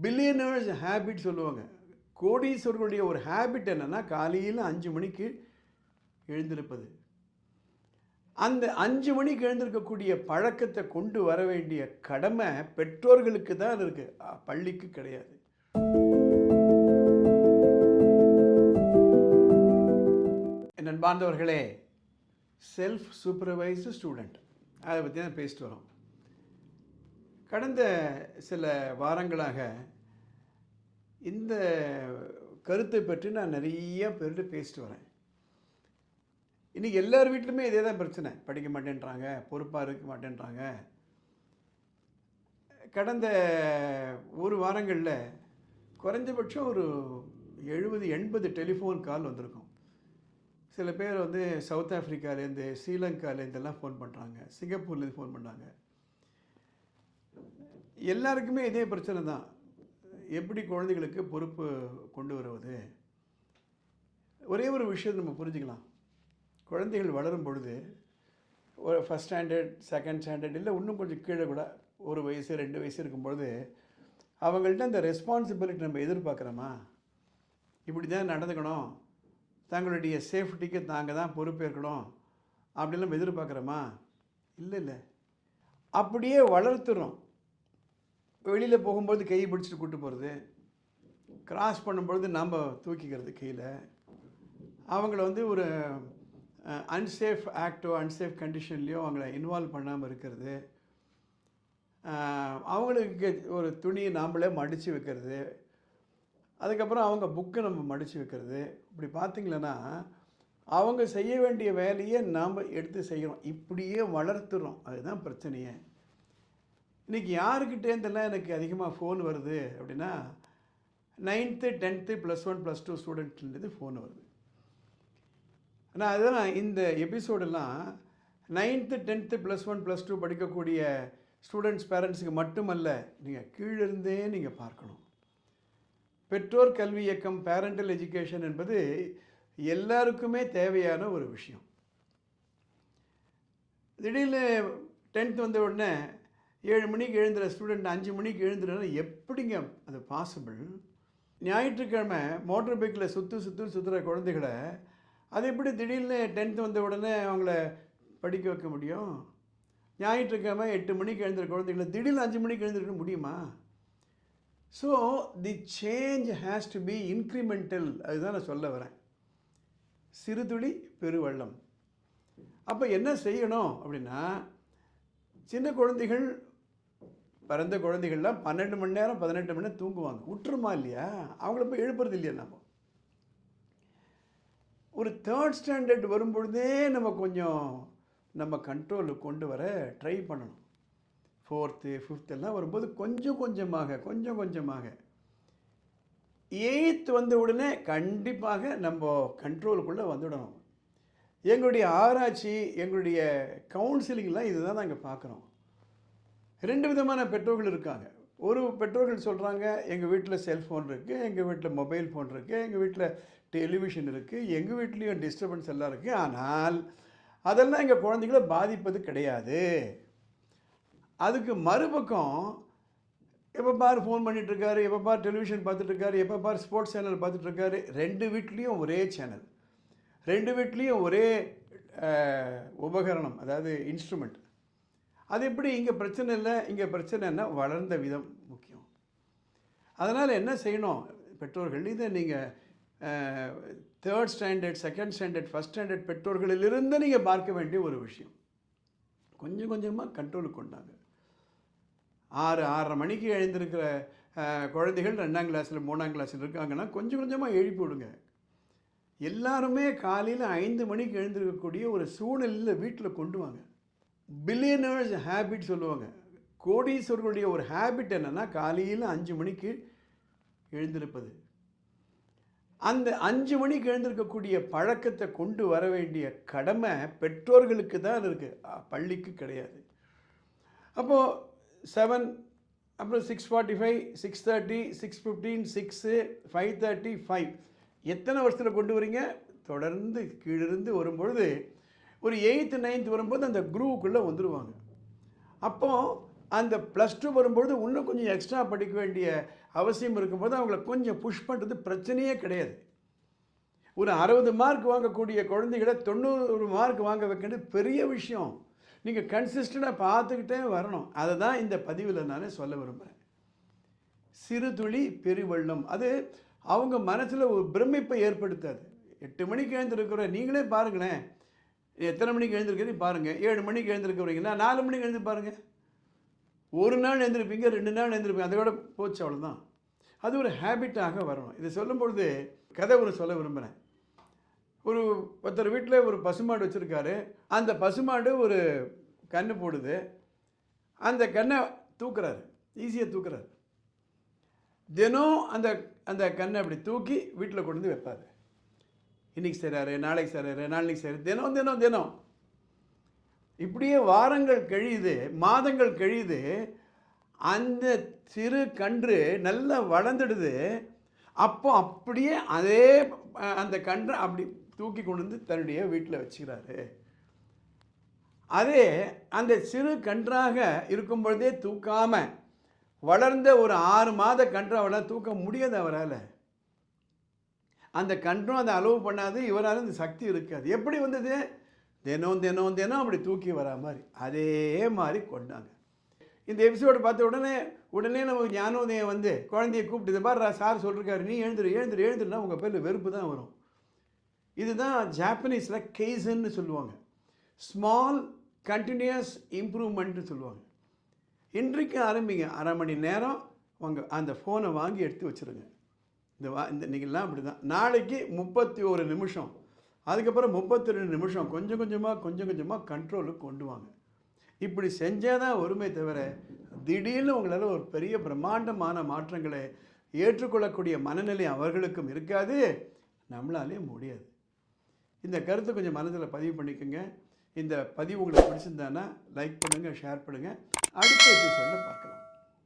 Billionaires habit சொல்லுவாங்க. கோடீஸ்வரர்களுடைய ஒரு habit என்னென்னா காலையில் 5 மணிக்கு எழுந்திருப்பது. அந்த 5 மணிக்கு எழுந்திருக்கக்கூடிய பழக்கத்தை கொண்டு வர வேண்டிய கடமை பெற்றோர்களுக்கு தான் இருக்குது, பள்ளிக்கு கிடையாது. என் அன்பார்ந்தவர்களே, செல்ஃப் சூப்பர்வைஸ்டு ஸ்டூடெண்ட் அதை பற்றி தான் பேசிட்டு வரோம். கடந்த சில வாரங்களாக இந்த கருத்தை பற்றி நான் நிறைய பேர்கிட்ட பேசிட்டு வரேன். இன்றைக்கி எல்லார் வீட்லையுமே இதே தான் பிரச்சனை. படிக்க மாட்டேன்றாங்க, பொறுப்பாக இருக்க மாட்டேன்றாங்க. கடந்த ஒரு வாரங்களில் குறைஞ்சபட்சம் ஒரு 70-80 டெலிஃபோன் கால் வந்திருக்கும். சில பேர் வந்து சவுத் ஆஃப்ரிக்காலேருந்து, ஸ்ரீலங்காலேருந்தெல்லாம் ஃபோன் பண்ணுறாங்க, சிங்கப்பூர்லேருந்து ஃபோன் பண்ணுறாங்க. எல்லாருக்குமே இதே பிரச்சனை தான். எப்படி குழந்தைகளுக்கு பொறுப்பு கொண்டு வருவது? ஒரே ஒரு விஷயத்தை நம்ம புரிஞ்சுக்கலாம். குழந்தைகள் வளரும் பொழுது ஒரு ஃபஸ்ட் ஸ்டாண்டர்ட், செகண்ட் ஸ்டாண்டர்ட், இல்லை இன்னும் கொஞ்சம் கீழே கூட 1 வயசு 2 வயசு இருக்கும்பொழுது அவங்கள்ட்ட அந்த ரெஸ்பான்சிபிலிட்டி நம்ம எதிர்பார்க்குறோமா? இப்படி தான் நடந்துக்கணும், தங்களுடைய சேஃப்டிக்கு தாங்கள் தான் பொறுப்பேற்கணும் அப்படிலாம் நம்ம எதிர்பார்க்குறோமா? இல்லை. அப்படியே வளர்த்துறோம். வெளியில் போகும்போது கையை பிடிச்சிட்டு கூப்பிட்டு போகிறது, கிராஸ் பண்ணும்பொழுது நாம் தூக்கிக்கிறது கையில், அவங்கள வந்து ஒரு அன்சேஃப் ஆக்டோ அன்சேஃப் கண்டிஷன்லேயோ அவங்கள இன்வால்வ் பண்ணாமல் இருக்கிறது, அவங்களுக்கு ஒரு துணியை நாம்ளே மடித்து வைக்கிறது, அதுக்கப்புறம் அவங்க புக்கை நம்ம மடித்து வைக்கிறது. இப்படி பார்த்திங்களன்னா அவங்க செய்ய வேண்டிய வேலையை நாம் எடுத்து செய்கிறோம். இப்படியே வளர்த்துறோம். அதுதான் பிரச்சனையே. இன்றைக்கி யாருக்கிட்டேருந்தெல்லாம் எனக்கு அதிகமாக ஃபோன் வருது அப்படின்னா 9th 10th +1 +2 ஸ்டூடெண்ட்லேருந்து ஃபோன் வருது. ஆனால் அதுதான் இந்த எபிசோடெல்லாம் 9th 10th +1 +2 படிக்கக்கூடிய ஸ்டூடெண்ட்ஸ் பேரண்ட்ஸுக்கு மட்டுமல்ல, நீங்கள் கீழிருந்தே நீங்கள் பார்க்கணும். பெற்றோர் கல்வி இயக்கம், பேரண்டல் எஜுகேஷன் என்பது எல்லாருக்குமே தேவையான ஒரு விஷயம். திடீர்னு 10th வந்த உடனே 7 மணிக்கு எழுந்துற ஸ்டூடெண்ட் 5 மணிக்கு எழுந்துறதுனா எப்படிங்க அது பாசிபிள்? ஞாயிற்றுக்கிழமை மோட்டர் பைக்கில் சுற்றுற குழந்தைகளை அது எப்படி திடீர்னு 10th வந்த உடனே அவங்கள படிக்க வைக்க முடியும்? ஞாயிற்றுக்கிழமை 8 மணிக்கு எழுந்துற குழந்தைகளை திடீர்னு 5 மணிக்கு எழுந்திருக்க முடியுமா? So the change has to be incremental. அதுதான் நான் சொல்ல வரேன். சிறுதுளி பெருவெள்ளம். அப்போ என்ன செய்யணும் அப்படின்னா, சின்ன குழந்தைகள், பிறந்த குழந்தைகள்லாம் 12 மணி நேரம் 18 மணி நேரம் தூங்குவாங்க. விட்டுருமா இல்லையா? அவங்கள போய் எழுப்புறது இல்லையா? ஒரு 3rd ஸ்டாண்டர்ட் வரும்பொழுதே நம்ம கொஞ்சம் நம்ம கண்ட்ரோலுக்கு கொண்டு வர ட்ரை பண்ணணும். 4th 5th எல்லாம் வரும்போது கொஞ்சம் கொஞ்சமாக 8th வந்த உடனே கண்டிப்பாக நம்ம கண்ட்ரோலுக்குள்ளே வந்துடணும். எங்களுடைய ஆராய்ச்சி, எங்களுடைய கவுன்சிலிங்லாம் இதுதான் நாங்கள் பார்க்குறோம். 2 விதமான பெற்றோர்கள் இருக்காங்க. ஒரு பெற்றோர்கள் சொல்கிறாங்க, எங்கள் வீட்டில் செல்ஃபோன் இருக்குது, எங்கள் வீட்டில் மொபைல் ஃபோன் இருக்குது, எங்கள் வீட்டில் டெலிவிஷன் இருக்குது, எங்கள் வீட்லேயும் டிஸ்டர்பன்ஸ் எல்லாம் இருக்குது, ஆனால் அதெல்லாம் எங்கள் குழந்தைகளை பாதிப்பது கிடையாது. அதுக்கு மறுபக்கம் எப்போ பார் ஃபோன் பண்ணிகிட்ருக்காரு, எப்போ பார் டெலிவிஷன் பார்த்துட்ருக்காரு, எப்போ பார் ஸ்போர்ட்ஸ் சேனல் பார்த்துட்ருக்காரு. 2 வீட்லேயும் ஒரே சேனல், 2 வீட்லேயும் ஒரே உபகரணம், அதாவது இன்ஸ்ட்ருமெண்ட். அது எப்படி? இங்கே பிரச்சனை இல்லை, இங்கே பிரச்சனைன்னா வளர்ந்த விதம் முக்கியம். அதனால் என்ன செய்யணும் பெற்றோர்கள்? இதை நீங்கள் 3rd standard, 2nd standard, 1st standard பெற்றோர்களிலிருந்து நீங்கள் பார்க்க வேண்டிய ஒரு விஷயம். கொஞ்சம் கொஞ்சமாக கண்ட்ரோலுக்கு கொண்டாங்க. 6-6:30 மணிக்கு எழுந்திருக்கிற குழந்தைகள் 2ஆம் கிளாஸில் 3ஆம் கிளாஸில் இருக்காங்கன்னா கொஞ்சம் கொஞ்சமாக எழுப்பி விடுங்க. எல்லாருமே காலையில் 5 மணிக்கு எழுந்திருக்கக்கூடிய ஒரு சூழ்நிலையில் வீட்டில் கொண்டு வாங்க. பில்லியனர்ஸ் ஹேபிட் சொல்லுவாங்க. கோடீஸ்வரர்களுடைய ஒரு ஹேபிட் என்னென்னா காலையில் 5 மணிக்கு எழுந்திருப்பது. அந்த 5 மணிக்கு எழுந்திருக்கக்கூடிய பழக்கத்தை கொண்டு வர வேண்டிய கடமை பெற்றோர்களுக்கு தான் இருக்குது, பள்ளிக்கு கிடையாது. அப்போது 7, அப்புறம் 6:45, 6:30, 6:15, 6, 5:30, 5 எத்தனை வருஷத்தில் கொண்டு வரீங்க? தொடர்ந்து கீழிருந்து வரும்பொழுது ஒரு 8th 9th வரும்போது அந்த குரூவுக்குள்ளே வந்துடுவாங்க. அப்போது அந்த +2 வரும்பொழுது இன்னும் கொஞ்சம் எக்ஸ்ட்ரா படிக்க வேண்டிய அவசியம் இருக்கும்போது அவங்கள கொஞ்சம் புஷ் பண்ணுறது பிரச்சனையே கிடையாது. ஒரு 60 மார்க் வாங்கக்கூடிய குழந்தைகளை 90 மார்க் வாங்க வைக்கிறது பெரிய விஷயம். நீங்கள் கன்சிஸ்டண்டாக பார்த்துக்கிட்டே வரணும். அதை தான் இந்த பதிவில் நான் சொல்ல விரும்புகிறேன். சிறு துளி பெருவெள்ளம், அது அவங்க மனசில் ஒரு பிரமிப்பை ஏற்படுத்தாது. 8 மணிக்கு எழுந்திருக்கிற நீங்களே பாருங்களேன், எத்தனை மணிக்கு எழுந்திருக்கிறீங்க பாருங்கள். 7 மணிக்கு எழுந்திருக்கிறீங்கன்னா 4 மணிக்கு எழுந்து பாருங்கள். ஒரு நாள் எழுந்திருப்பீங்க, 2 நாள் எழுந்திருப்பீங்க, அதோட போச்சு, அவ்வளோதான். அது ஒரு ஹேபிட்டாக வரணும். இதை சொல்லும் பொழுது கதை ஒன்று சொல்ல விரும்புகிறேன். ஒருத்தர் வீட்டில் ஒரு பசுமாடு வச்சுருக்காரு. அந்த பசுமாடு ஒரு கன்று போடுது. அந்த கன்றை தூக்குறாரு, ஈஸியாக தூக்குறாரு. தினம் அந்த அந்த கன்றை அப்படி தூக்கி வீட்டில் கொண்டு வந்து வைப்பார். இன்றைக்கி செய்கிறாரு, நாளைக்கு செய்கிறாரு, நாளைக்கு செய்கிறாரு, தினம் தினம் தினம் இப்படியே வாரங்கள் கழியுது, மாதங்கள் கழியுது. அந்த சிறு கன்று நல்லா வளர்ந்துடுது. அப்போ அப்படியே அதே அந்த கன்றை அப்படி தூக்கி கொண்டு வந்து தன்னுடைய வீட்டில் வச்சுக்கிறாரு. அதே அந்த சிறு கன்றாக இருக்கும் பொழுதே தூக்காமல் வளர்ந்த ஒரு 6 மாத கன்றை அவரால் தூக்க முடியாது. அவரால் அந்த கன்றும் அதை அளவு பண்ணாது, இவரால் அந்த சக்தி இருக்காது. எப்படி வந்தது? தினம் தினம் தினம் அப்படி தூக்கி வரா மாதிரி, அதே மாதிரி கொண்டாங்க. இந்த எபிசோடு பார்த்த உடனே நமக்கு ஞானோதயம் வந்து குழந்தைய கூப்பிட்டு, பாரு சார் சொல்லிருக்காரு, நீ எழுந்துருன்னா உங்கள் பேரில் வெறுப்பு தான் வரும். இதுதான் ஜாப்பனீஸில் கெய்சன்னு சொல்லுவாங்க. ஸ்மால் கண்டினியூஸ் இம்ப்ரூவ்மெண்ட்னு சொல்லுவாங்க. இன்றைக்கு ஆரம்பிங்க, 1/2 மணி நேரம் அந்த ஃபோனை வாங்கி எடுத்து வச்சுருங்க. இந்த நீங்கள்லாம் அப்படி தான். நாளைக்கு 31 நிமிஷம், அதுக்கப்புறம் 32 நிமிஷம், கொஞ்சம் கொஞ்சமாக கண்ட்ரோலுக்கு கொண்டு வாங்க. இப்படி செஞ்சால் தான் ஒருமை தவிர திடீர்னு உங்களால் ஒரு பெரிய பிரம்மாண்டமான மாற்றங்களை ஏற்றுக்கொள்ளக்கூடிய மனநிலை அவர்களுக்கும் இருக்காது, நம்மளாலே முடியாது. இந்த கருத்தை கொஞ்சம் மனதில் பதிவு பண்ணிக்கோங்க. இந்த பதிவு உங்களுக்கு பிடிச்சிருந்தானா லைக் பண்ணுங்கள், ஷேர் பண்ணுங்கள். அடுத்த எபிசோடில் பார்க்கலாம்.